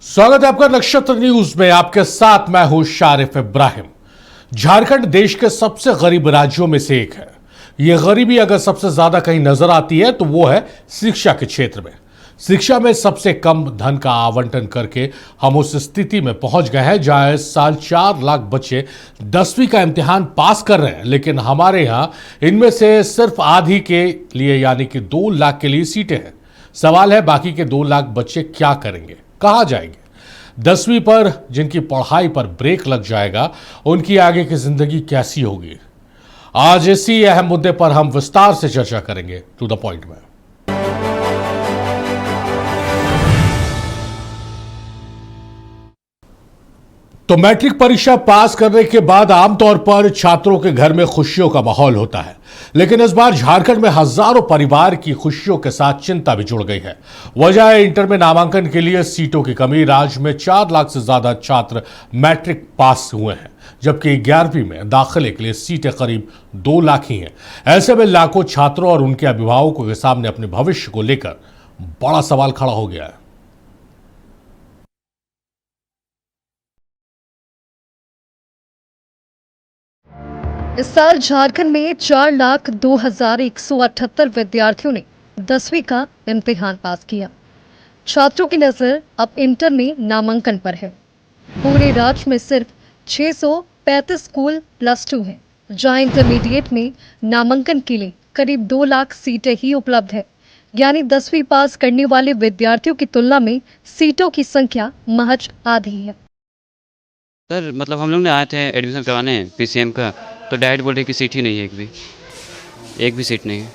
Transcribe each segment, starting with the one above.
स्वागत है आपका नक्षत्र न्यूज में। आपके साथ मैं हूं शारिफ इब्राहिम। झारखंड देश के सबसे गरीब राज्यों में से एक है। यह गरीबी अगर सबसे ज्यादा कहीं नजर आती है तो वो है शिक्षा के क्षेत्र में। शिक्षा में सबसे कम धन का आवंटन करके हम उस स्थिति में पहुंच गए हैं जहां इस साल 4 लाख बच्चे 10वीं का इम्तिहान पास कर रहे हैं, लेकिन हमारे यहां इनमें से सिर्फ आधी के लिए यानी कि 2 लाख के लिए सीटें हैं। सवाल है बाकी के 2 लाख बच्चे क्या करेंगे, कहां जाएंगे? 10वीं पर जिनकी पढ़ाई पर ब्रेक लग जाएगा उनकी आगे की जिंदगी कैसी होगी? आज इसी अहम मुद्दे पर हम विस्तार से चर्चा करेंगे। टू द पॉइंट में तो मैट्रिक परीक्षा पास करने के बाद आमतौर पर छात्रों के घर में खुशियों का माहौल होता है, लेकिन इस बार झारखंड में हजारों परिवार की खुशियों के साथ चिंता भी जुड़ गई है। वजह है इंटर में नामांकन के लिए सीटों की कमी। राज्य में 4 लाख से ज्यादा छात्र मैट्रिक पास हुए हैं, जबकि 11वीं में दाखिले के लिए सीटें करीब 2 लाख ही हैं। ऐसे में लाखों छात्रों और उनके अभिभावकों के सामने अपने भविष्य को लेकर बड़ा सवाल खड़ा हो गया है। इस साल झारखंड में 4,02,178 विद्यार्थियों ने 10वीं का इम्तिहान पास किया। छात्रों की नजर अब इंटर में नामांकन पर है। पूरे राज्य में सिर्फ 635 स्कूल +2 हैं, जहां इंटरमीडिएट में नामांकन के लिए करीब 2 लाख सीटें ही उपलब्ध है। यानी 10वीं पास करने वाले विद्यार्थियों की तुलना में सीटों की संख्या महज आधी है। सर मतलब हम लोग ने आए थे एडमिशन करवाने पीसीएम का, तो डायरेक्ट बोल रहे कि सीट ही नहीं है, एक भी सीट नहीं है।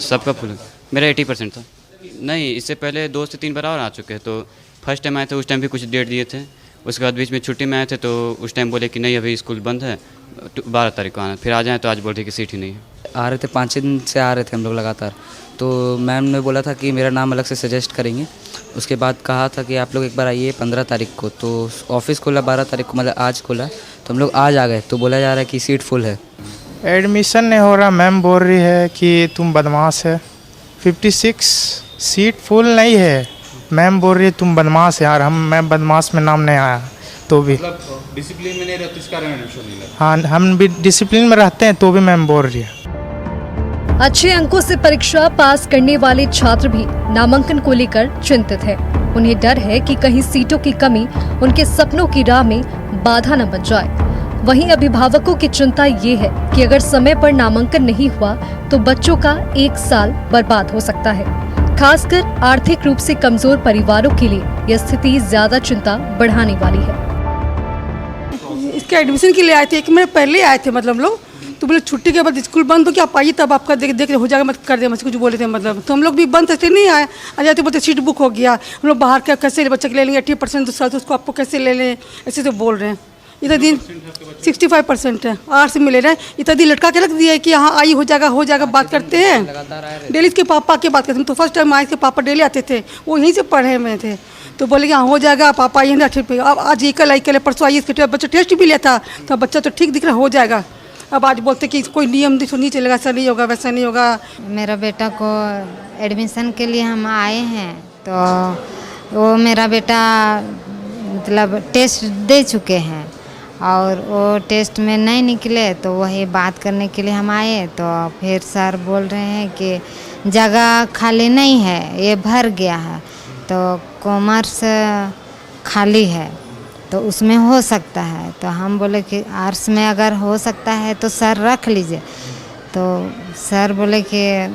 सबका फुल है। मेरा 80% था। नहीं, इससे पहले 2 से 3 बार और आ चुके हैं। तो फर्स्ट टाइम आए थे, उस टाइम भी कुछ डेट दिए थे। उसके बाद बीच में छुट्टी में आए थे, तो उस टाइम बोले कि नहीं अभी स्कूल बंद है, 12 तारीख को आना। फिर आ जाए तो आज बोल रहे कि सीट ही नहीं है। आ रहे थे 5-6 दिन से आ रहे थे हम लोग लगातार। तो मैम ने बोला था कि मेरा नाम अलग से सजेस्ट करेंगे। उसके बाद कहा था कि आप लोग एक बार आइए 15 तारीख को। तो ऑफिस खोला 12 तारीख को, मतलब आज खोला, तो हम लोग आज आ गए। तो बोला जा रहा है कि सीट फुल है। एडमिशन नहीं हो रहा। मैम बोल रही है कि तुम बदमाश है। 56 सीट फुल नहीं है। मैम बोल रही है तुम बदमाश है। यार मैं बदमाश में नाम नहीं आया तो भी मतलब डिसिप्लिन में नहीं रहते, इस कारण एडमिशन नहीं लगा। हाँ, हम भी डिसिप्लिन में रहते हैं तो भी मैम बोल रही है। अच्छे अंकों से परीक्षा पास करने वाले छात्र भी नामांकन को लेकर चिंतित है। उन्हें डर है कि कहीं सीटों की कमी उनके सपनों की राह में बाधा न बन जाए। वहीं अभिभावकों की चिंता ये है कि अगर समय पर नामांकन नहीं हुआ तो बच्चों का 1 साल बर्बाद हो सकता है। खासकर आर्थिक रूप से कमजोर परिवारों के लिए यह स्थिति ज्यादा चिंता बढ़ाने वाली है। इसके एडमिशन के लिए आए थे, 1 महीने पहले आए थे मतलब लोग। तो बोले छुट्टी के बाद स्कूल बंद हो क्या, आप आइए तब आपका देख हो जाएगा, मत कर दे, मुझे कुछ बोले थे मतलब। तो हम लोग भी बंद थे, नहीं आए। आ जाते बोलते सीट बुक हो गया, हम लोग बाहर का कैसे बच्चे के ले लेंगे, 80% दूसरा तो उसको आपको कैसे ले लें, ऐसे तो बोल रहे हैं। इतना दिन 65% है, आर्ट्स से मिले रहे। इतना दिन लटका के रख दिया है कि हाँ आई हो जाएगा, बात करते हैं। डेली इसके पापा की बात करते हैं। तो फर्स्ट टाइम आए थे, पापा डेली आते थे, वो यहीं से पढ़े में थे। तो बोले कि हाँ हो जाएगा, पापा आइए ना ठीक। अब आज कल परसों आइए, इसके बच्चा टेस्ट भी लिया था तो बच्चा तो ठीक दिख रहा, हो जाएगा। अब आज बोलते कि कोई नियम नहीं चलेगा, ऐसा नहीं होगा, वैसा नहीं होगा। मेरा बेटा को एडमिशन के लिए हम आए हैं, तो वो मेरा बेटा मतलब टेस्ट दे चुके हैं और वो टेस्ट में नहीं निकले, तो वही बात करने के लिए हम आए। तो फिर सर बोल रहे हैं कि जगह खाली नहीं है, ये भर गया है, तो कॉमर्स खाली है तो उसमें हो सकता है। तो हम बोले कि आर्ट्स में अगर हो सकता है तो सर रख लीजिए। तो सर बोले कि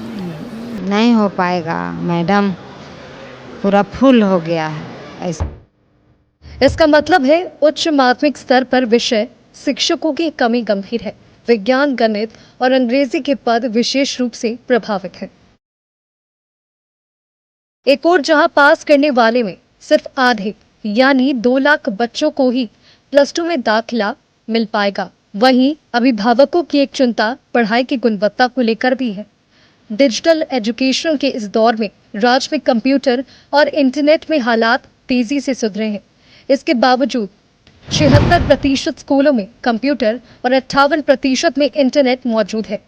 नहीं हो पाएगा मैडम, पूरा फुल हो गया है। ऐसा इसका मतलब है उच्च माध्यमिक स्तर पर विषय शिक्षकों की कमी गंभीर है। विज्ञान, गणित और अंग्रेजी के पद विशेष रूप से प्रभावित हैं। एक और जहां पास करने वाले में सिर्फ आधे यानी 2 लाख बच्चों को ही +2 में दाखिला मिल पाएगा, वहीं अभिभावकों की एक चिंता पढ़ाई की गुणवत्ता को लेकर भी है। डिजिटल एजुकेशन के इस दौर में राज्य में कंप्यूटर और इंटरनेट में हालात तेजी से सुधरे हैं। इसके बावजूद 76% स्कूलों में कंप्यूटर और 58% में इंटरनेट मौजूद है।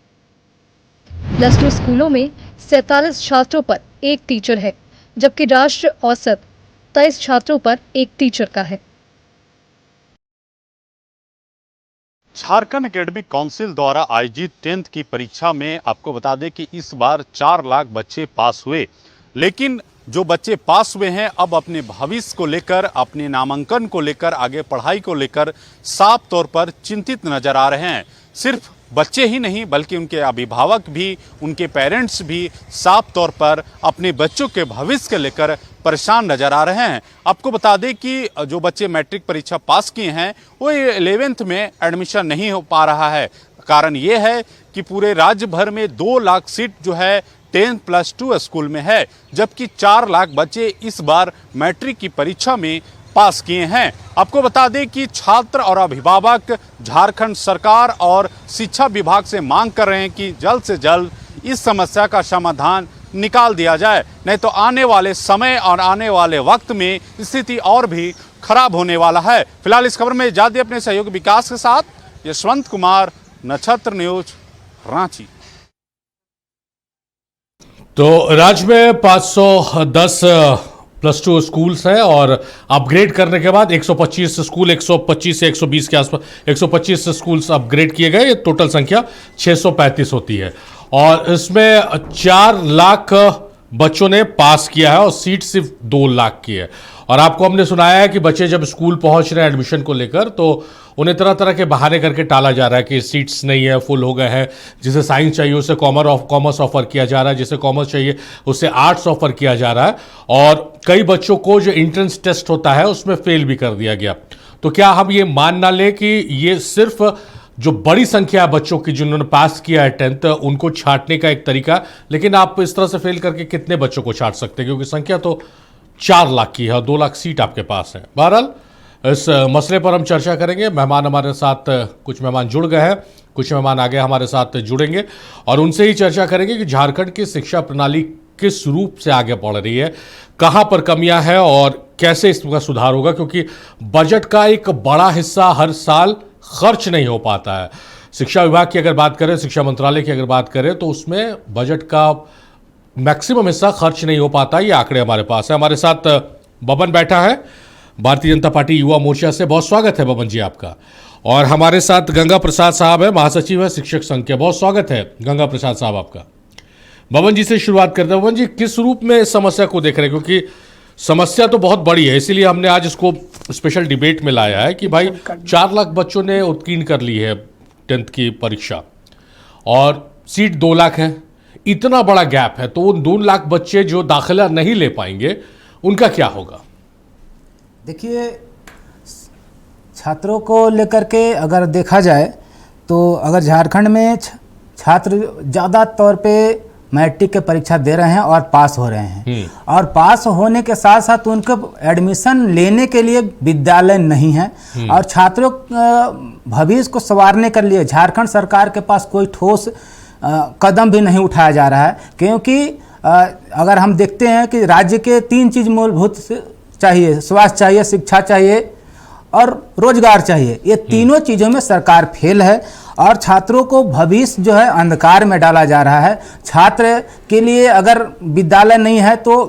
+2 स्कूलों में 47 छात्रों पर 1 टीचर है, जबकि राष्ट्रीय औसत 23 छात्रों पर एक टीचर का है। झारखंड एकेडमिक काउंसिल द्वारा आयोजित 10th की परीक्षा में आपको बता दें कि इस बार 4 लाख बच्चे पास हुए, लेकिन जो बच्चे पास हुए हैं अब अपने भविष्य को लेकर, अपने नामांकन को लेकर, आगे पढ़ाई को लेकर साफ तौर पर चिंतित नजर आ रहे हैं। सिर्फ बच्चे ही नहीं बल्कि उनके अभिभावक भी, उनके पेरेंट्स भी साफ तौर पर अपने बच्चों के भविष्य को लेकर परेशान नजर आ रहे हैं। आपको बता दें कि जो बच्चे मैट्रिक परीक्षा पास किए हैं वो 11th में एडमिशन नहीं हो पा रहा है। कारण ये है कि पूरे राज्य भर में 2 लाख सीट जो है 10+2 स्कूल में है, जबकि 4 लाख बच्चे इस बार मैट्रिक की परीक्षा में पास किए हैं। आपको बता दें कि छात्र और अभिभावक झारखंड सरकार और शिक्षा विभाग से मांग कर रहे हैं कि जल्द से जल्द इस समस्या का समाधान निकाल दिया जाए, नहीं तो आने वाले समय और आने वाले वक्त में स्थिति और भी खराब होने वाला है। फिलहाल इस खबर में इजाज़त अपने सहयोगी विकास के साथ यशवंत कुमार, नक्षत्र न्यूज, रांची। तो राज्य में 510+2 स्कूल्स हैं और अपग्रेड करने के बाद 125 स्कूल, 125 से 120 के आसपास 125 स्कूल्स अपग्रेड किए गए। ये टोटल संख्या 635 होती है और इसमें 4 लाख बच्चों ने पास किया है और सीट सिर्फ 2 लाख की है। और आपको हमने सुनाया है कि बच्चे जब स्कूल पहुंच रहे हैं एडमिशन को लेकर तो उन्हें तरह तरह के बहाने करके टाला जा रहा है कि सीट्स नहीं है, फुल हो गए हैं। जिसे साइंस चाहिए उसे कॉमर्स ऑफर किया जा रहा है, जिसे कॉमर्स चाहिए उसे आर्ट्स ऑफर किया जा रहा है और कई बच्चों को जो एंट्रेंस टेस्ट होता है उसमें फेल भी कर दिया गया। तो क्या हम ये मान ना लें कि ये सिर्फ जो बड़ी संख्या है बच्चों की जिन्होंने पास किया है 10th उनको छांटने का एक तरीका, लेकिन आप इस तरह से फेल करके कितने बच्चों को छांट सकते हैं, क्योंकि संख्या तो 4 लाख की है और 2 लाख सीट आपके पास है। बहरहाल इस मसले पर हम चर्चा करेंगे। मेहमान हमारे साथ, कुछ मेहमान जुड़ गए हैं, कुछ मेहमान आगे हमारे साथ जुड़ेंगे और उनसे ही चर्चा करेंगे कि झारखंड की शिक्षा प्रणाली किस रूप से आगे बढ़ रही है, कहां पर कमियां हैं और कैसे इसका सुधार होगा, क्योंकि बजट का एक बड़ा हिस्सा हर साल खर्च नहीं हो पाता है। शिक्षा विभाग की अगर बात करें, शिक्षा मंत्रालय की अगर बात करें तो उसमें बजट का मैक्सिमम हिस्सा खर्च नहीं हो पाता। ये आंकड़े हमारे पास है। हमारे साथ बबन बैठा है भारतीय जनता पार्टी युवा मोर्चा से, बहुत स्वागत है बबन जी आपका। और हमारे साथ गंगा प्रसाद साहब है, महासचिव है शिक्षक संघ के, बहुत स्वागत है गंगा प्रसाद साहब आपका। बबन जी से शुरुआत करते हैं। बबन जी, किस रूप में इस समस्या को देख रहे हैं, क्योंकि समस्या तो बहुत बड़ी है, इसीलिए हमने आज इसको स्पेशल डिबेट में लाया है कि भाई 4 लाख बच्चों ने उत्तीर्ण कर ली है 10th की परीक्षा और सीट 2 लाख है, इतना बड़ा गैप है, तो उन 2 लाख बच्चे जो दाखिला नहीं ले पाएंगे उनका क्या होगा? देखिए, छात्रों को लेकर के अगर देखा जाए तो अगर झारखंड में छात्र ज़्यादा तौर पे मैट्रिक के परीक्षा दे रहे हैं और पास हो रहे हैं और पास होने के साथ साथ उनको एडमिशन लेने के लिए विद्यालय नहीं है और छात्रों भविष्य को संवारने के लिए झारखंड सरकार के पास कोई ठोस कदम भी नहीं उठाया जा रहा है। क्योंकि अगर हम देखते हैं कि राज्य के 3 चीज़ मूलभूत चाहिए, स्वास्थ्य चाहिए, शिक्षा चाहिए और रोजगार चाहिए। ये तीनों चीज़ों में सरकार फेल है और छात्रों को भविष्य जो है अंधकार में डाला जा रहा है। छात्र के लिए अगर विद्यालय नहीं है तो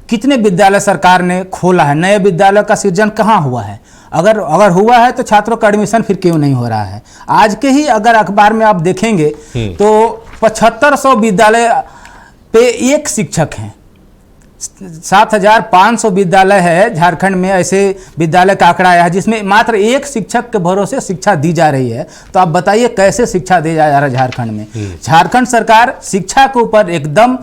कितने विद्यालय सरकार ने खोला है, नए विद्यालय का सृजन कहाँ हुआ है? अगर हुआ है तो छात्रों का एडमिशन फिर क्यों नहीं हो रहा है? आज के ही अगर अखबार में आप देखेंगे तो 7500 विद्यालय पे एक शिक्षक हैं। 7500 विद्यालय है झारखंड में, ऐसे विद्यालय का आंकड़ा आया है जिसमें मात्र एक शिक्षक के भरोसे शिक्षा दी जा रही है। तो आप बताइए कैसे शिक्षा दी जा रहा है झारखंड में? झारखंड सरकार शिक्षा के ऊपर एकदम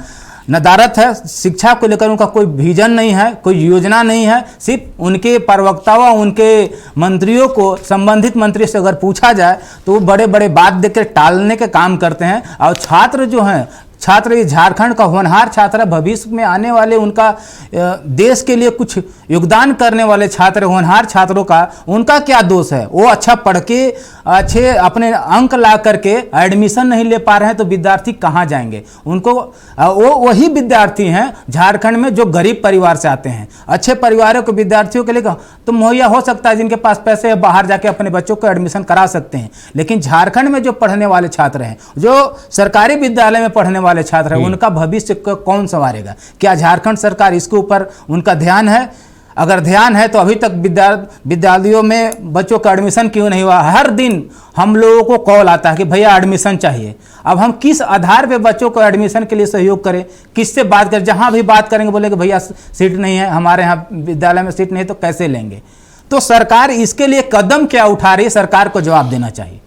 नदारत है। शिक्षा को लेकर उनका कोई विजन नहीं है, कोई योजना नहीं है। सिर्फ उनके प्रवक्ताओं, उनके मंत्रियों को, संबंधित मंत्री से अगर पूछा जाए तो वो बड़े बड़े बात देकर टालने के काम करते हैं। और छात्र जो हैं, छात्र ये झारखंड का होनहार छात्र, भविष्य में आने वाले उनका देश के लिए कुछ योगदान करने वाले छात्र, होनहार छात्रों का उनका क्या दोष है? वो अच्छा पढ़ के अच्छे अपने अंक ला करके एडमिशन नहीं ले पा रहे हैं तो विद्यार्थी कहाँ जाएंगे? उनको वो वही विद्यार्थी हैं झारखंड में जो गरीब परिवार से आते हैं। अच्छे परिवारों के विद्यार्थियों के लिए तो मुहैया हो सकता है, जिनके पास पैसे है बाहर जाके अपने बच्चों को एडमिशन करा सकते हैं। लेकिन झारखंड में जो पढ़ने वाले छात्र हैं, जो सरकारी विद्यालय में पढ़ने वाले छात्र हैं, उनका भविष्य कौन संवारेगा? क्या झारखंड सरकार इसके ऊपर उनका ध्यान है? अगर ध्यान है तो अभी तक विद्यालयों में बच्चों का एडमिशन क्यों नहीं हुआ? हर दिन हम लोगों को कॉल आता है कि भैया एडमिशन चाहिए। अब हम किस आधार पे बच्चों को एडमिशन के लिए सहयोग करें? किससे बात करें? जहां भी बात करेंगे बोलेंगे भैया सीट नहीं है, हमारे यहाँ विद्यालय में सीट नहीं, तो कैसे लेंगे? तो सरकार इसके लिए कदम क्या उठा रही है, सरकार को जवाब देना चाहिए।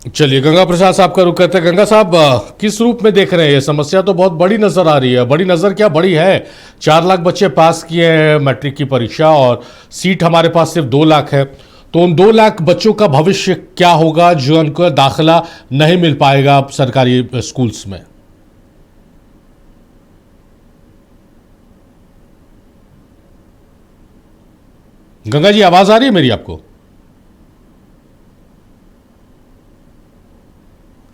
चलिए, गंगा प्रसाद साहब का रुख करते हैं। गंगा साहब, किस रूप में देख रहे हैं? ये समस्या तो बहुत बड़ी नजर आ रही है। बड़ी नजर क्या बड़ी है? 4 लाख बच्चे पास किए हैं मैट्रिक की परीक्षा और सीट हमारे पास सिर्फ 2 लाख है। तो उन 2 लाख बच्चों का भविष्य क्या होगा जो उनको दाखिला नहीं मिल पाएगा सरकारी स्कूल्स में? गंगा जी, आवाज आ रही है मेरी आपको?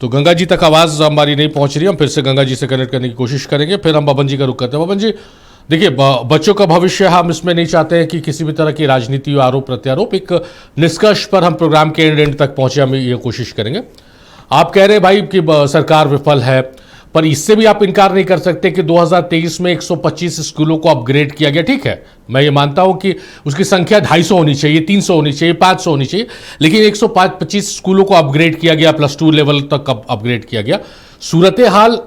तो गंगा जी तक आवाज हमारी नहीं पहुंच रही। हम फिर से गंगा जी से कनेक्ट करने की कोशिश करेंगे, फिर हम बबन जी का रुख करते हैं। बबन जी, देखिए, बच्चों का भविष्य हम इसमें नहीं चाहते हैं कि किसी भी तरह की राजनीति, आरोप प्रत्यारोप। एक निष्कर्ष पर हम प्रोग्राम के एंड तक पहुंचे, हम ये कोशिश करेंगे। आप कह रहे हैं भाई कि सरकार विफल है, पर इससे भी आप इनकार नहीं कर सकते कि 2023 में 125 स्कूलों को अपग्रेड किया गया। ठीक है, मैं ये मानता हूं कि उसकी संख्या 250 होनी चाहिए, 300 होनी चाहिए, 500 होनी चाहिए, लेकिन 125 स्कूलों को अपग्रेड किया गया, +2 लेवल तक अपग्रेड किया गया। सूरत हाल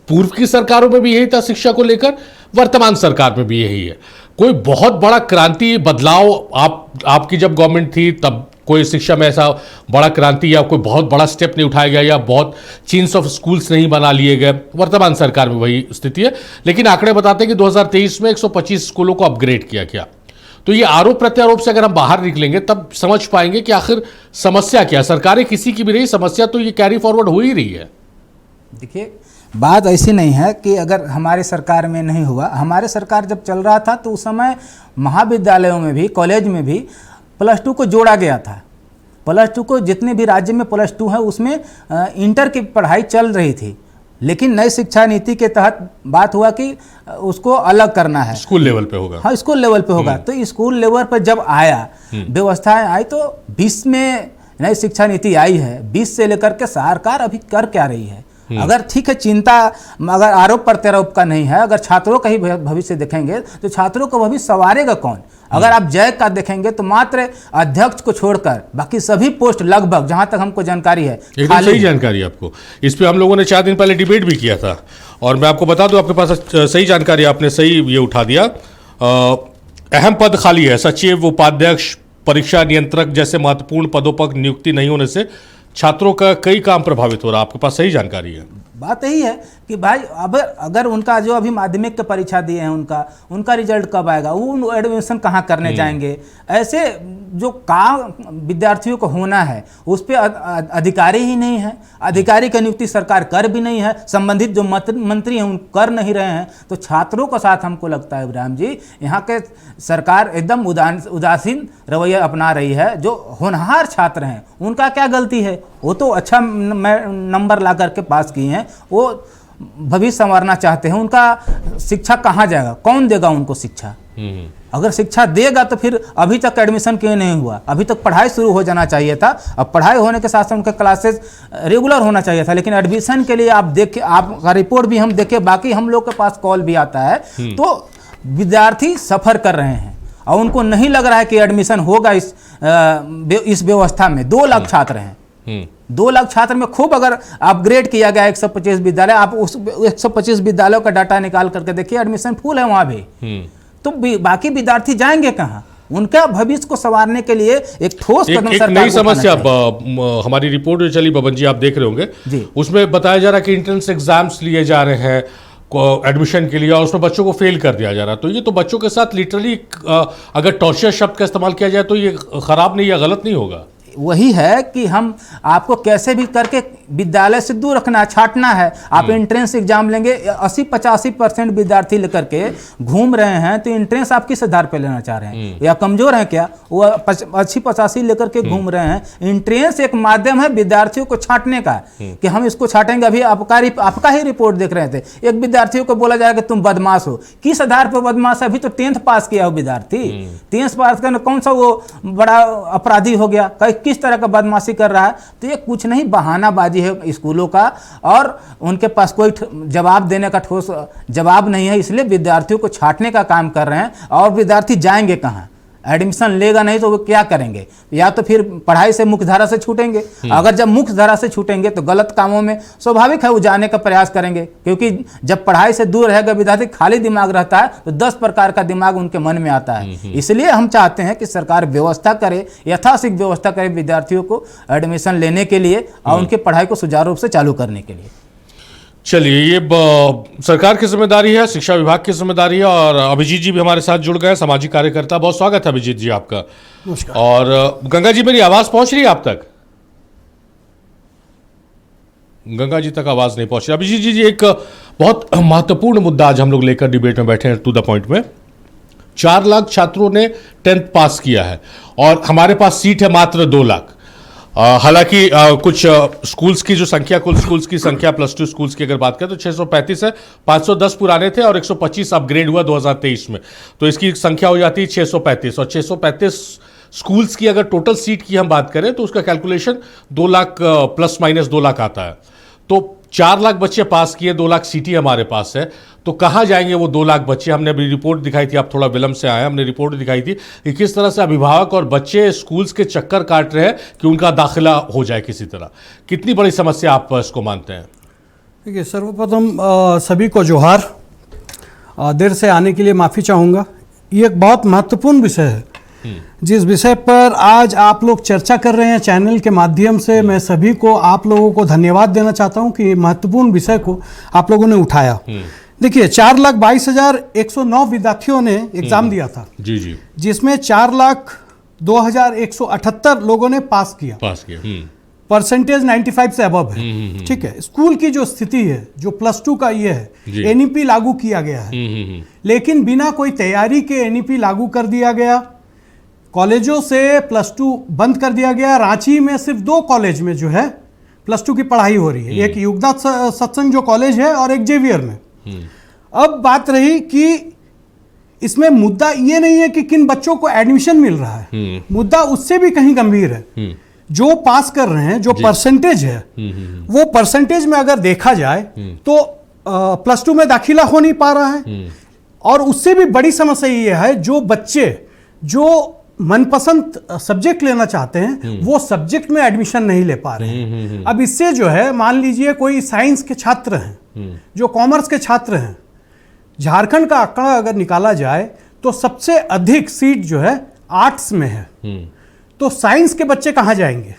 पूर्व की सरकारों में भी यही था शिक्षा को लेकर, वर्तमान सरकार में भी यही है। कोई बहुत बड़ा क्रांति बदलाव आपकी जब गवर्नमेंट थी तब कोई शिक्षा में ऐसा बड़ा क्रांति या कोई बहुत बड़ा स्टेप नहीं उठाया गया या बहुत चेन्स ऑफ स्कूल्स नहीं बना लिए गए? वर्तमान सरकार में वही स्थिति है, लेकिन आंकड़े बताते हैं कि 2023 में 125 स्कूलों को अपग्रेड किया गया। तो ये आरोप प्रत्यारोप से अगर हम बाहर निकलेंगे तब समझ पाएंगे कि आखिर समस्या क्या है। सरकारें किसी की भी रही, समस्या तो ये कैरी फॉरवर्ड हो ही रही है। देखिए, बात ऐसी नहीं है कि अगर हमारे सरकार में नहीं हुआ। हमारे सरकार जब चल रहा था तो उस समय महाविद्यालयों में भी, कॉलेज में भी +2 को जोड़ा गया था। +2 को जितने भी राज्य में +2 है उसमें इंटर की पढ़ाई चल रही थी, लेकिन नई शिक्षा नीति के तहत बात हुआ कि उसको अलग करना है, स्कूल लेवल पे होगा। हाँ, स्कूल लेवल पे होगा। तो स्कूल लेवल पर जब आया, व्यवस्थाएं आई, तो 20 में नई शिक्षा नीति आई है। 20 से लेकर के सरकार अभी कर क्या रही है? अगर ठीक है, चिंता अगर आरोप प्रत्यारोप का नहीं है, अगर छात्रों का ही भविष्य देखेंगे तो छात्रों का भविष्य संवारेगा कौन? अगर आप जय का देखेंगे तो मात्र अध्यक्ष को छोड़कर बाकी सभी पोस्ट लगभग, जहां तक हमको जानकारी है, एकदम सही जानकारी आपको। इस पे हम लोगों ने 4 दिन पहले डिबेट भी किया था और मैं आपको बता दूं, आपके पास सही जानकारी, आपने सही ये उठा दिया। अहम पद खाली है, सचिव, उपाध्यक्ष, परीक्षा नियंत्रक जैसे महत्वपूर्ण पदों पर नियुक्ति नहीं होने से छात्रों का कई काम प्रभावित हो रहा है। आपके पास सही जानकारी है। बात यही है कि भाई अब अगर उनका जो अभी माध्यमिक की परीक्षा दिए हैं उनका रिजल्ट कब आएगा, वो एडमिशन कहाँ करने जाएंगे? ऐसे जो काम विद्यार्थियों को होना है उस पर अधिकारी ही नहीं है। अधिकारी की नियुक्ति सरकार कर भी नहीं है, संबंधित जो मंत्री हैं उन कर नहीं रहे हैं। तो छात्रों का साथ हमको लगता है इब्राहिम जी, यहाँ के सरकार एकदम उदासीन रवैया अपना रही है। जो होनहार छात्र हैं उनका क्या गलती है? वो तो अच्छा नंबर ला करके पास किए हैं, वो भविष्य संवारना चाहते हैं। उनका शिक्षा कहाँ जाएगा? कौन देगा उनको शिक्षा? अगर शिक्षा देगा तो फिर अभी तक एडमिशन क्यों नहीं हुआ? अभी तक पढ़ाई शुरू हो जाना चाहिए था। अब पढ़ाई होने के साथ साथ उनके क्लासेस रेगुलर होना चाहिए था, लेकिन एडमिशन के लिए आप देखिए, आपका रिपोर्ट भी हम देखे, बाकी हम लोग के पास कॉल भी आता है, तो विद्यार्थी सफ़र कर रहे हैं और उनको नहीं लग रहा है कि एडमिशन होगा इस व्यवस्था में। 2 लाख छात्र हैं, 2 लाख छात्र में खूब अगर अपग्रेड किया गया 125 विद्यालय, आप उस 125 विद्यालयों का डाटा निकाल करके देखिए, एडमिशन फुल है वहां भी। तो बाकी विद्यार्थी जाएंगे कहाँ? उनका भविष्य को संवारने के लिए एक ठोस कदम सरकार को नई समस्या हमारी रिपोर्ट जो चली बबन जी, आप देख रहे होंगे, उसमें बताया जा रहा है कि एंट्रेंस एग्जाम्स लिए जा रहे हैं एडमिशन के लिए और उसमें बच्चों को फेल कर दिया जा रहा है। तो ये तो बच्चों के साथ लिटरली अगर टॉर्चर शब्द का इस्तेमाल किया जाए तो ये खराब नहीं या गलत नहीं होगा? वही है कि हम आपको कैसे भी करके विद्यालय से दूर रखना है, छांटना है। आप एंट्रेंस एग्जाम लेंगे, 80-85% विद्यार्थी लेकर के घूम रहे हैं, तो एंट्रेंस आप किस आधार पे लेना चाह रहे हैं? या कमजोर हैं क्या? वो 80-85 लेकर के घूम रहे हैं। एंट्रेंस एक माध्यम है विद्यार्थियों को छांटने का, कि हम इसको छांटेंगे। अभी आपका ही रिपोर्ट देख रहे थे, एक विद्यार्थियों को बोला जाएगा तुम बदमाश हो। किस आधार पर बदमाश है? अभी तो 10th पास किया हो विद्यार्थी, 10th पास करना कौन सा वो बड़ा अपराधी हो गया? किस तरह का बदमाशी कर रहा है? तो ये कुछ नहीं, बहानाबाजी नाराजगी है स्कूलों का और उनके पास कोई जवाब देने का ठोस जवाब नहीं है, इसलिए विद्यार्थियों को छांटने का काम कर रहे हैं। और विद्यार्थी जाएंगे कहाँ? एडमिशन लेगा नहीं तो वो क्या करेंगे? या तो फिर पढ़ाई से मुख्य धारा से छूटेंगे। अगर जब मुख्य धारा से छूटेंगे तो गलत कामों में स्वाभाविक है वो जाने का प्रयास करेंगे, क्योंकि जब पढ़ाई से दूर रहेगा विद्यार्थी, खाली दिमाग रहता है तो 10 प्रकार का दिमाग उनके मन में आता है। इसलिए हम चाहते हैं कि सरकार व्यवस्था करे, यथाशीघ्र व्यवस्था करे विद्यार्थियों को एडमिशन लेने के लिए और उनकी पढ़ाई को सुचारू रूप से चालू करने के लिए। चलिए, ये सरकार की जिम्मेदारी है, शिक्षा विभाग की जिम्मेदारी है। और अभिजीत जी भी हमारे साथ जुड़ गए, सामाजिक कार्यकर्ता। बहुत स्वागत है अभिजीत जी आपका। नमस्कार। और गंगा जी, मेरी आवाज पहुंच रही है आप तक? गंगा जी तक आवाज नहीं पहुंच रही। अभिजीत जी, एक बहुत महत्वपूर्ण मुद्दा आज हम लोग लेकर डिबेट में बैठे हैं, टू द पॉइंट में। 4 लाख छात्रों ने 10th पास किया है और हमारे पास सीट है मात्र 2 लाख। हालांकि कुछ स्कूल्स की जो संख्या, कुल स्कूल्स की संख्या +2 स्कूल्स की अगर बात करें तो 635 है, 510 पुराने थे और 125 अपग्रेड हुआ 2023 में, तो इसकी संख्या हो जाती है 635। और 635 स्कूल्स की अगर टोटल सीट की हम बात करें तो उसका कैलकुलेशन 2 लाख ±2 लाख आता है। तो 4 लाख बच्चे पास किए, 2 लाख सीटें हमारे पास है, तो कहाँ जाएंगे वो 2 लाख बच्चे? हमने अभी रिपोर्ट दिखाई थी, आप थोड़ा विलंब से आए, हमने रिपोर्ट दिखाई थी कि किस तरह से अभिभावक और बच्चे स्कूल्स के चक्कर काट रहे हैं कि उनका दाखिला हो जाए किसी तरह। कितनी बड़ी समस्या आप इसको मानते हैं? देखिए, सर्वप्रथम सभी को जोहार। देर से आने के लिए माफ़ी चाहूँगा। ये एक बहुत महत्वपूर्ण विषय है जिस विषय पर आज आप लोग चर्चा कर रहे हैं चैनल के माध्यम से। मैं सभी को, आप लोगों को धन्यवाद देना चाहता हूं कि महत्वपूर्ण विषय को आप लोगों ने उठाया। देखिए, 4,22,109 विद्यार्थियों ने एग्जाम दिया था जी, जिसमें 4,02,178 लोगों ने पास किया। परसेंटेज 95 से अबव है। ठीक है। स्कूल की जो स्थिति है, जो +2 का ये है, NEP लागू किया गया है, लेकिन बिना कोई तैयारी के NEP लागू कर दिया गया। कॉलेजों से +2 बंद कर दिया गया। रांची में सिर्फ 2 कॉलेज में जो है +2 की पढ़ाई हो रही है, एक युगदा सत्संग जो कॉलेज है और एक जेवियर में। अब बात रही कि इसमें मुद्दा ये नहीं है कि किन बच्चों को एडमिशन मिल रहा है, मुद्दा उससे भी कहीं गंभीर है। जो पास कर रहे हैं, जो परसेंटेज है, वो परसेंटेज में अगर देखा जाए तो +2 में दाखिला हो नहीं पा रहा है। और उससे भी बड़ी समस्या ये है, जो बच्चे जो मनपसंद सब्जेक्ट लेना चाहते हैं वो सब्जेक्ट में एडमिशन नहीं ले पा रहे हैं। अब इससे जो है, मान लीजिए कोई साइंस के छात्र हैं, जो कॉमर्स के छात्र हैं, झारखंड का आंकड़ा अगर निकाला जाए तो सबसे अधिक सीट जो है आर्ट्स में है। तो साइंस के बच्चे कहाँ जाएंगे?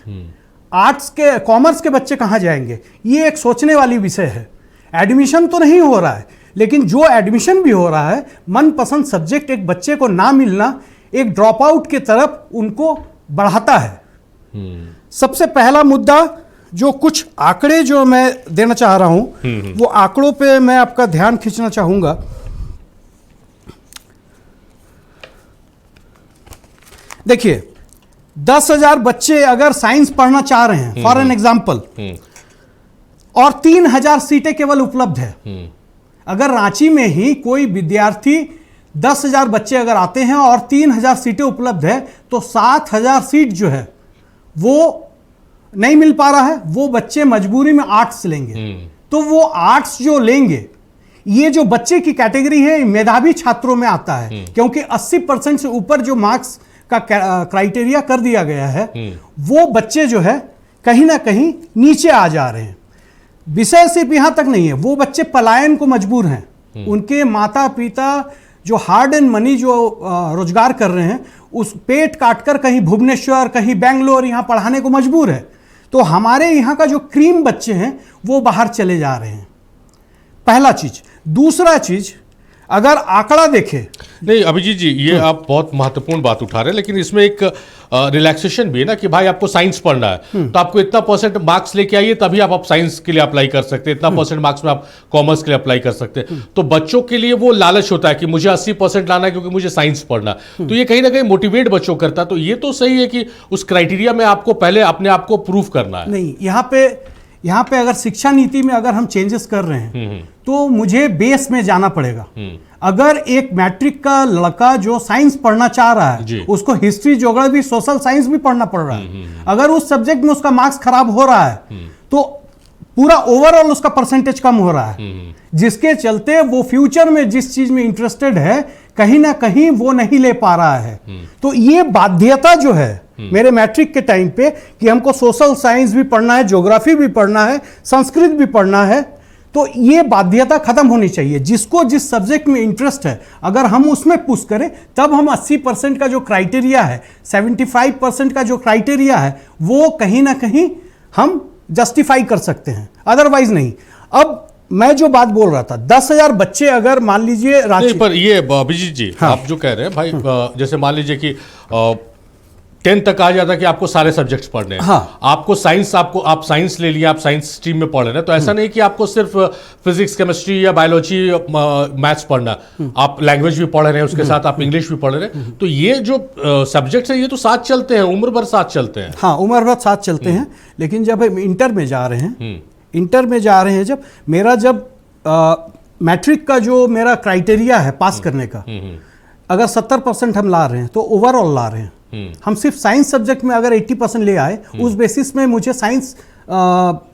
कॉमर्स के बच्चे कहाँ जाएंगे? ये एक सोचने वाली विषय है। एडमिशन तो नहीं हो रहा है, लेकिन जो एडमिशन भी हो रहा है, मनपसंद सब्जेक्ट एक बच्चे को ना मिलना एक ड्रॉप आउट की तरफ उनको बढ़ाता है। सबसे पहला मुद्दा, जो कुछ आंकड़े जो मैं देना चाह रहा हूं, वो आंकड़ों पे मैं आपका ध्यान खींचना चाहूंगा। देखिए, 10,000 बच्चे अगर साइंस पढ़ना चाह रहे हैं फॉर एन एग्जाम्पल, और 3,000 सीटें केवल उपलब्ध है। अगर रांची में ही कोई विद्यार्थी 10,000 बच्चे अगर आते हैं और 3,000 सीटें उपलब्ध है, तो 7,000 सीट जो है वो नहीं मिल पा रहा है। वो बच्चे मजबूरी में आर्ट्स लेंगे। तो वो आर्ट्स जो लेंगे, ये जो बच्चे की कैटेगरी है, मेधावी छात्रों में आता है, क्योंकि 80% से ऊपर जो मार्क्स का क्राइटेरिया कर दिया गया है, वो बच्चे जो है कहीं ना कहीं नीचे आ जा रहे हैं। विषय सिर्फ यहां तक नहीं है, वो बच्चे पलायन को मजबूर हैं। उनके माता पिता जो हार्ड एंड मनी जो रोजगार कर रहे हैं, उस पेट काटकर कहीं भुवनेश्वर, कहीं बेंगलोर यहाँ पढ़ाने को मजबूर है। तो हमारे यहाँ का जो क्रीम बच्चे हैं वो बाहर चले जा रहे हैं, पहला चीज। दूसरा चीज, अगर आंकड़ा देखें, नहीं अभिजीत जी, ये आप बहुत महत्वपूर्ण बात उठा रहे हैं, लेकिन इसमें एक रिलैक्सेशन भी है ना कि भाई आपको साइंस पढ़ना है तो आपको इतना % मार्क्स लेके आइए, तभी आप साइंस के लिए अप्लाई कर सकते हैं, इतना % मार्क्स में आप कॉमर्स के लिए अप्लाई कर सकते हैं। तो बच्चों के लिए वो लालच होता है कि मुझे 80% लाना है क्योंकि मुझे साइंस पढ़ना। तो ये कहीं ना कहीं मोटिवेट बच्चों करता है। तो ये तो सही है कि उस क्राइटेरिया में आपको पहले अपने आप को प्रूव करना है। नहीं, यहाँ पे अगर शिक्षा नीति में अगर हम चेंजेस कर रहे हैं तो मुझे बेस में जाना पड़ेगा। अगर एक मैट्रिक का लड़का जो साइंस पढ़ना चाह रहा है, उसको हिस्ट्री, ज्योग्राफी, सोशल साइंस भी पढ़ना पड़ रहा है, अगर उस सब्जेक्ट में उसका मार्क्स खराब हो रहा है तो पूरा ओवरऑल उसका परसेंटेज कम हो रहा है, जिसके चलते वो फ्यूचर में जिस चीज में इंटरेस्टेड है कहीं ना कहीं वो नहीं ले पा रहा है। तो ये बाध्यता जो है मेरे मैट्रिक के टाइम पे कि हमको सोशल साइंस भी पढ़ना है, ज्योग्राफी भी पढ़ना है, संस्कृत भी पढ़ना है, तो ये बाध्यता खत्म होनी चाहिए। जिसको जिस सब्जेक्ट में इंटरेस्ट है अगर हम उसमें पुश करें तब हम 80% का जो क्राइटेरिया है, 75% का जो क्राइटेरिया है वो कहीं ना कहीं हम जस्टिफाई कर सकते हैं, अदरवाइज नहीं। अब मैं जो बात बोल रहा था 10,000 बच्चे अगर मान लीजिए रांची पर ये अभिजीत जी हाँ। आप जो कह रहे हैं भाई जैसे मान लीजिए कि 10th तक आ जाता कि आपको सारे सब्जेक्ट्स पढ़ने हैं, हाँ। आपको साइंस आप साइंस ले लिया, आप साइंस स्ट्रीम में पढ़ रहे हैं, तो ऐसा नहीं कि आपको सिर्फ फिजिक्स केमिस्ट्री या बायोलॉजी मैथ्स पढ़ना, आप लैंग्वेज भी पढ़ रहे हैं, उसके साथ आप इंग्लिश भी पढ़ रहे हैं, तो ये जो सब्जेक्ट्स हैं ये तो साथ चलते हैं, उम्र भर साथ चलते हैं। हाँ, उम्र भर साथ चलते हैं, लेकिन जब हम इंटर में जा रहे हैं, जब मेरा मैट्रिक का जो मेरा क्राइटेरिया है पास करने का, अगर 70% हम ला रहे हैं तो ओवरऑल ला रहे हैं। हम सिर्फ साइंस सब्जेक्ट में अगर 80% ले आए उस बेसिस में मुझे साइंस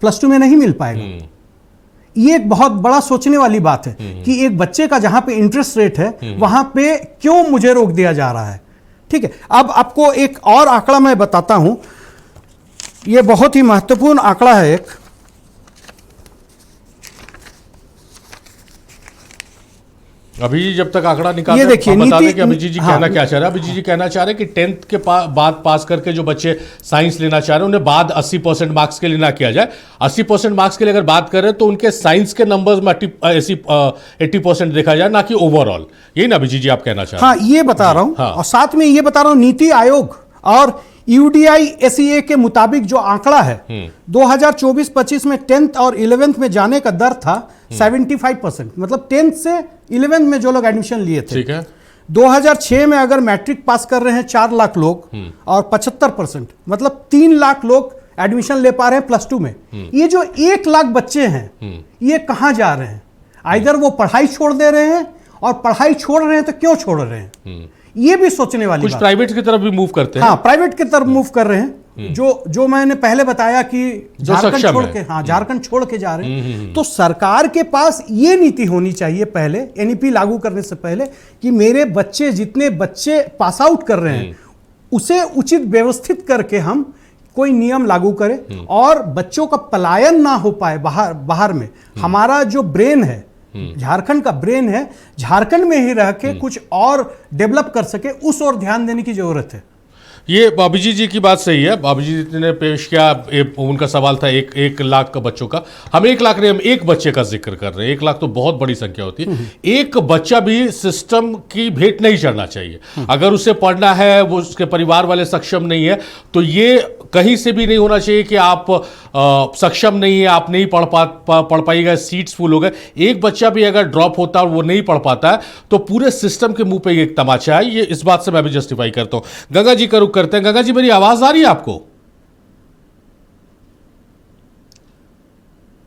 +2 में नहीं मिल पाएगा। ये एक बहुत बड़ा सोचने वाली बात है कि एक बच्चे का जहां पे इंटरेस्ट रेट है वहां पे क्यों मुझे रोक दिया जा रहा है। ठीक है, अब आपको एक और आंकड़ा मैं बताता हूं, ये बहुत ही महत्वपूर्ण आंकड़ा है एक। अभिजीत जब तक आंकड़ा निकाल ये देखिए बता दें कि अभिजीत जी हाँ, कहना क्या चाह रहे हैं। अभिजीत जी कहना चाह रहे हैं कि 10th के बाद पास करके जो बच्चे साइंस लेना चाह रहे हैं उन्हें बाद 80% मार्क्स के लिए ना किया जाए। 80% मार्क्स के लिए अगर बात करें तो उनके साइंस के नंबर्स में 80% देखा जाए, ना कि ओवरऑल। यही ना अभिजीत जी आप कहना चाह रहे हैं? हाँ, ये बता रहा हूं। हाँ। और साथ में ये बता रहा हूं नीति आयोग और UDI-SEA के मुताबिक जो आंकड़ा है 2024-25 में 10th और 11th में जाने का दर था 75%, मतलब 10th से 11th में जो लोग एडमिशन लिए थे। ठीक है। 2006 में अगर मैट्रिक पास कर रहे हैं 4 लाख लोग और 75%, मतलब 3 लाख लोग एडमिशन ले पा रहे हैं +2 में। ये जो 1 लाख बच्चे हैं ये कहां जा रहे हैं? आइदर वो पढ़ाई छोड़ दे रहे हैं, और पढ़ाई छोड़ रहे हैं तो क्यों छोड़ रहे हैं, ये भी सोचने वाली कुछ बात। प्राइवेट की तरफ भी मूव करते हैं। हाँ, प्राइवेट की तरफ मूव कर रहे हैं, जो मैंने पहले बताया कि झारखंड छोड़ के, हाँ, झारखंड छोड़ के जा रहे हैं। तो सरकार के पास ये नीति होनी चाहिए पहले, NEP लागू करने से पहले, कि मेरे बच्चे, जितने बच्चे पास आउट कर रहे हैं उसे उचित व्यवस्थित करके हम कोई नियम लागू करें और बच्चों का पलायन ना हो पाए बाहर में। हमारा जो ब्रेन है, झारखंड का ब्रेन है, झारखंड में ही रह के कुछ और डेवलप कर सके, उस ओर ध्यान देने की जरूरत है। ये अभिजीत जी की बात सही है। अभिजीत ने पेश किया, उनका सवाल था 1 लाख का बच्चों का। हम 1 लाख नहीं, हम एक बच्चे का जिक्र कर रहे हैं। 1 लाख तो बहुत बड़ी संख्या होती है। एक बच्चा भी सिस्टम की भेंट नहीं चढ़ना चाहिए। अगर उसे पढ़ना है, वो उसके परिवार वाले सक्षम नहीं है, तो ये कहीं से भी नहीं होना चाहिए कि आप सक्षम नहीं है, आप नहीं पढ़ पाइएगा, सीट्स फुल हो गए। एक बच्चा भी अगर ड्रॉप होता है और वो नहीं पढ़ पाता है तो पूरे सिस्टम के मुंह पे एक तमाचा है। ये इस बात से मैं भी जस्टिफाई करता हूं। गंगा जी का रुख करते हैं। गंगा जी, मेरी आवाज आ रही है आपको?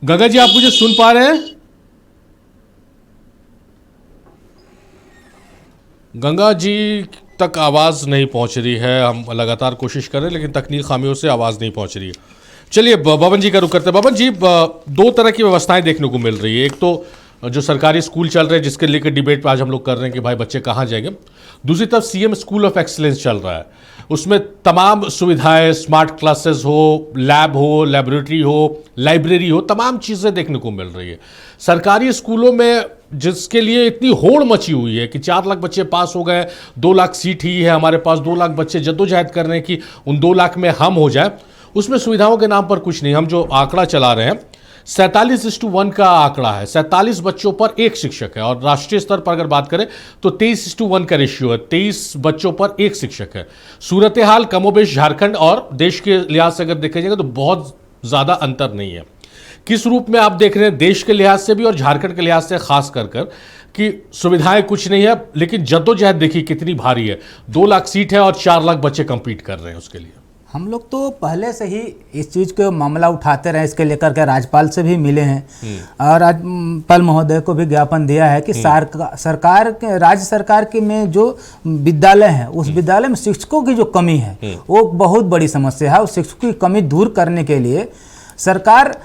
गंगा जी, आप मुझे सुन पा रहे हैं? गंगा जी तक आवाज नहीं पहुंच रही है। हम लगातार कोशिश कर रहे हैं लेकिन तकनीक खामियों से आवाज नहीं पहुंच रही है। चलिए बबन जी का रुख करते हैं। बबन जी, 2 तरह की व्यवस्थाएं देखने को मिल रही है। एक तो जो सरकारी स्कूल चल रहे हैं जिसके लेकर डिबेट आज हम लोग कर रहे हैं कि भाई बच्चे कहाँ जाएंगे। दूसरी तरफ CM स्कूल ऑफ एक्सीलेंस चल रहा है, उसमें तमाम सुविधाएं, स्मार्ट क्लासेस हो, लैब हो, लेबोरेटरी हो, लाइब्रेरी हो, तमाम चीज़ें देखने को मिल रही है। सरकारी स्कूलों में जिसके लिए इतनी होड़ मची हुई है कि 4 लाख बच्चे पास हो गए, 2 लाख सीट ही है हमारे पास, 2 लाख बच्चे जद्दोजहद कर रहे हैं कि उन 2 लाख में हम हो जाए, उसमें सुविधाओं के नाम पर कुछ नहीं। हम जो आंकड़ा चला रहे हैं 47:1 का आंकड़ा है। 47 बच्चों पर 1 शिक्षक है, और राष्ट्रीय स्तर पर अगर बात करें तो 23:1 का रेशियो है। 23 बच्चों पर 1 शिक्षक है। सूरत हाल कमोबेश झारखंड और देश के लिहाज से अगर देखा जाएगा तो बहुत ज़्यादा अंतर नहीं है। किस रूप में आप देख रहे हैं देश के लिहाज से भी और झारखंड के लिहाज से खास कर कि सुविधाएं कुछ नहीं है लेकिन जद्दोजहद देखिए कितनी भारी है। 2 लाख सीट है और 4 लाख बच्चे कंपीट कर रहे हैं उसके लिए। हम लोग तो पहले से ही इस चीज़ को मामला उठाते रहे, इसके लेकर के राज्यपाल से भी मिले हैं और राज्यपाल महोदय को भी ज्ञापन दिया है कि सरकार के, राज्य सरकार के में जो विद्यालय है उस विद्यालय में शिक्षकों की जो कमी है वो बहुत बड़ी समस्या है। उस शिक्षकों की कमी दूर करने के लिए सरकार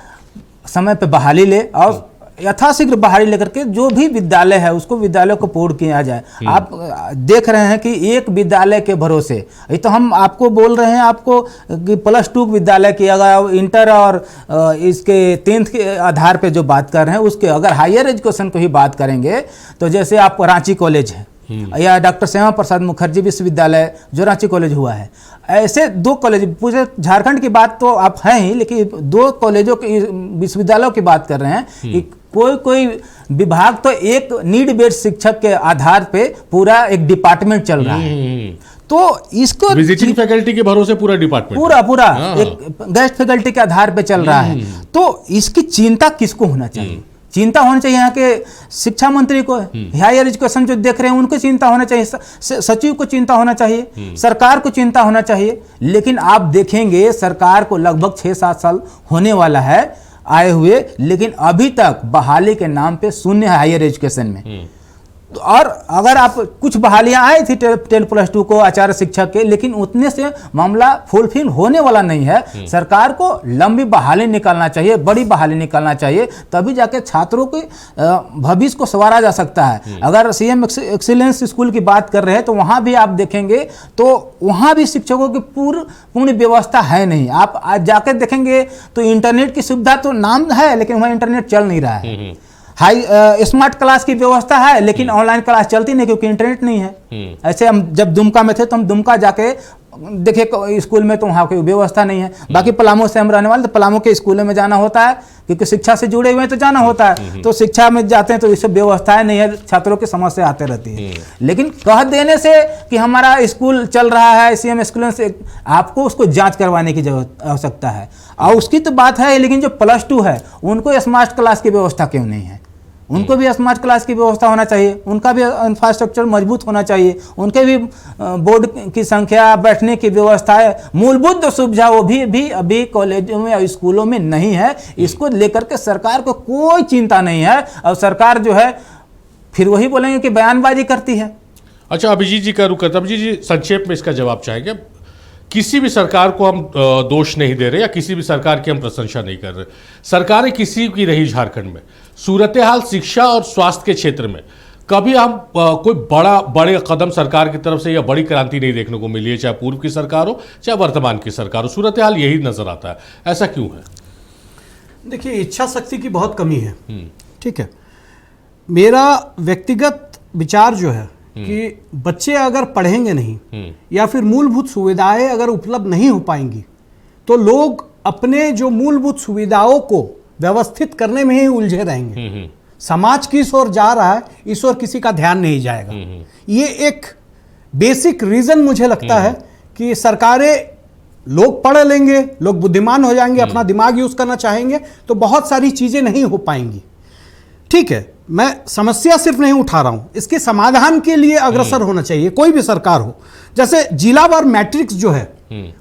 समय पे बहाली ले और यथाशीघ्र बहाली लेकर के जो भी विद्यालय है उसको विद्यालय को पूर्ण किया जाए। आप देख रहे हैं कि एक विद्यालय के भरोसे, ये तो हम आपको बोल रहे हैं आपको कि +2 विद्यालय की, अगर इंटर और इसके 10th के आधार पे जो बात कर रहे हैं उसके अगर हायर एजुकेशन को ही बात करेंगे तो जैसे आप रांची कॉलेज है या डॉक्टर श्यामा प्रसाद मुखर्जी विश्वविद्यालय जो रांची कॉलेज हुआ है, ऐसे 2 कॉलेज, पूरे झारखंड की बात तो आप हैं ही, लेकिन 2 कॉलेजों की विश्वविद्यालयों की बात कर रहे हैं कि कोई विभाग तो एक नीड बेस्ड शिक्षक के आधार पे पूरा एक डिपार्टमेंट चल रहा है। तो इसको विजिटिंग फैकल्टी के भरोसे पूरा डिपार्टमेंट पूरा एक गेस्ट फैकल्टी के आधार पे चल रहा है। तो इसकी चिंता किसको होना चाहिए? चिंता होनी चाहिए यहाँ के शिक्षा मंत्री को, हायर एजुकेशन जो देख रहे हैं उनको चिंता होना चाहिए, सचिव को चिंता होना चाहिए, सरकार को चिंता होना चाहिए। लेकिन आप देखेंगे सरकार को लगभग 6-7 साल होने वाला है आए हुए, लेकिन अभी तक बहाली के नाम पे शून्य है हायर एजुकेशन में। और अगर आप कुछ बहालियां आई थी 10+2 को आचार्य शिक्षक के, लेकिन उतने से मामला फुलफिल होने वाला नहीं है। सरकार को लंबी बहाली निकालना चाहिए, बड़ी बहाली निकालना चाहिए, तभी जाके छात्रों के भविष्य को संवारा जा सकता है। अगर सीएम एक्सीलेंस स्कूल की बात कर रहे हैं तो वहां भी आप देखेंगे तो वहां भी शिक्षकों की पूर्ण व्यवस्था है नहीं। आप आज जाकर देखेंगे तो इंटरनेट की सुविधा तो नाम है, लेकिन वहां इंटरनेट चल नहीं रहा है। स्मार्ट क्लास की व्यवस्था है, लेकिन ऑनलाइन क्लास चलती नहीं क्योंकि इंटरनेट नहीं है। ऐसे हम जब दुमका में थे तो हम दुमका जाके देखे स्कूल में तो वहाँ कोई व्यवस्था नहीं है। बाकी पलामू से हम रहने वाले, तो पलामू के स्कूलों में जाना होता है क्योंकि शिक्षा से जुड़े हुए हैं तो जाना होता है। तो शिक्षा में जाते हैं तो ये सब व्यवस्थाएं नहीं है, छात्रों की समस्या आते रहती है। लेकिन कह देने से कि हमारा स्कूल चल रहा है सीएम स्कूल से, आपको उसको जांच करवाने की आवश्यकता है। और उसकी तो बात है, लेकिन जो +2 है उनको स्मार्ट क्लास की व्यवस्था क्यों नहीं है? उनको भी स्मार्ट क्लास की व्यवस्था होना चाहिए, उनका भी इंफ्रास्ट्रक्चर मजबूत होना चाहिए, उनके भी बोर्ड की संख्या, बैठने की व्यवस्था है, मूलभूत सुविधा वो भी अभी कॉलेजों में और स्कूलों में नहीं है। इसको लेकर के सरकार को कोई चिंता नहीं है और सरकार जो है फिर वही बोलेंगे कि बयानबाजी करती है। अच्छा, अभिजीत जी का रुख करता, अभिजीत जी संक्षेप में इसका जवाब चाहेंगे। किसी भी सरकार को हम दोष नहीं दे रहे या किसी भी सरकार की हम प्रशंसा नहीं कर रहे, सरकारें किसी की रही झारखंड में, सूरत हाल शिक्षा और स्वास्थ्य के क्षेत्र में कभी हम कोई बड़े कदम सरकार की तरफ से या बड़ी क्रांति नहीं देखने को मिली है, चाहे पूर्व की सरकार हो चाहे वर्तमान की सरकार हो। सूरत हाल यही नजर आता है, ऐसा क्यों है? देखिए, इच्छा शक्ति की बहुत कमी है। ठीक है, मेरा व्यक्तिगत विचार जो है कि बच्चे अगर पढ़ेंगे नहीं या फिर मूलभूत सुविधाएं अगर उपलब्ध नहीं हो पाएंगी तो लोग अपने जो मूलभूत सुविधाओं को व्यवस्थित करने में ही उलझे रहेंगे। समाज किस ओर जा रहा है इस ओर किसी का ध्यान नहीं जाएगा। ये एक बेसिक रीजन मुझे लगता है कि सरकारें, लोग पढ़ लेंगे, लोग बुद्धिमान हो जाएंगे, अपना दिमाग यूज करना चाहेंगे तो बहुत सारी चीजें नहीं हो पाएंगी। ठीक है, मैं समस्या सिर्फ नहीं उठा रहा हूं, इसके समाधान के लिए अग्रसर होना चाहिए कोई भी सरकार हो। जैसे जिलावार मैट्रिक्स जो है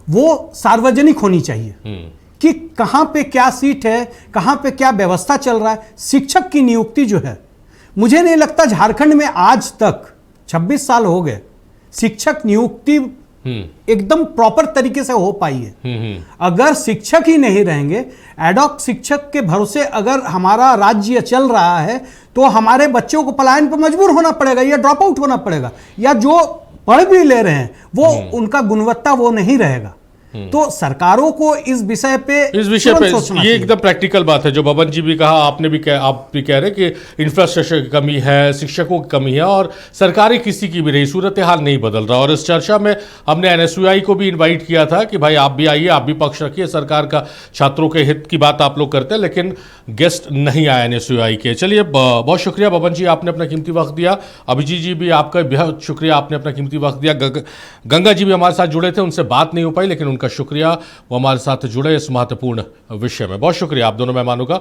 वो सार्वजनिक होनी चाहिए कि कहां पे क्या सीट है, कहां पे क्या व्यवस्था चल रहा है। शिक्षक की नियुक्ति जो है, मुझे नहीं लगता झारखंड में आज तक 26 साल हो गए शिक्षक नियुक्ति एकदम प्रॉपर तरीके से हो पाई है। अगर शिक्षक ही नहीं रहेंगे, एडॉक शिक्षक के भरोसे अगर हमारा राज्य चल रहा है तो हमारे बच्चों को पलायन पर मजबूर होना पड़ेगा या ड्रॉप आउट होना पड़ेगा, या जो पढ़ भी ले रहे हैं वो उनका गुणवत्ता वो नहीं रहेगा। तो सरकारों को इस विषय पे ये एकदम प्रैक्टिकल बात है जो बबन जी भी कहा, आपने भी आप भी कह रहे कि इंफ्रास्ट्रक्चर की कमी है, शिक्षकों की कमी है और सरकारें किसी की भी रही, सूरत हाल नहीं बदल रहा। और इस चर्चा में हमने एनएसयूआई को भी इनवाइट किया था कि भाई आप भी आइए, आप भी पक्ष रखिए, सरकार का छात्रों के हित की बात आप लोग करते हैं, लेकिन गेस्ट नहीं आए एनएसयूआई के। चलिए, बहुत शुक्रिया बबन जी, आपने अपना कीमती वक्त दिया। अभिजीत जी भी आपका बहुत शुक्रिया, आपने अपना कीमती वक्त दिया। गंगा जी भी हमारे साथ जुड़े थे, उनसे बात नहीं हो पाई, लेकिन का शुक्रिया, वो हमारे साथ जुड़े इस महत्वपूर्ण विषय में। बहुत शुक्रिया आप दोनों मेहमानों का।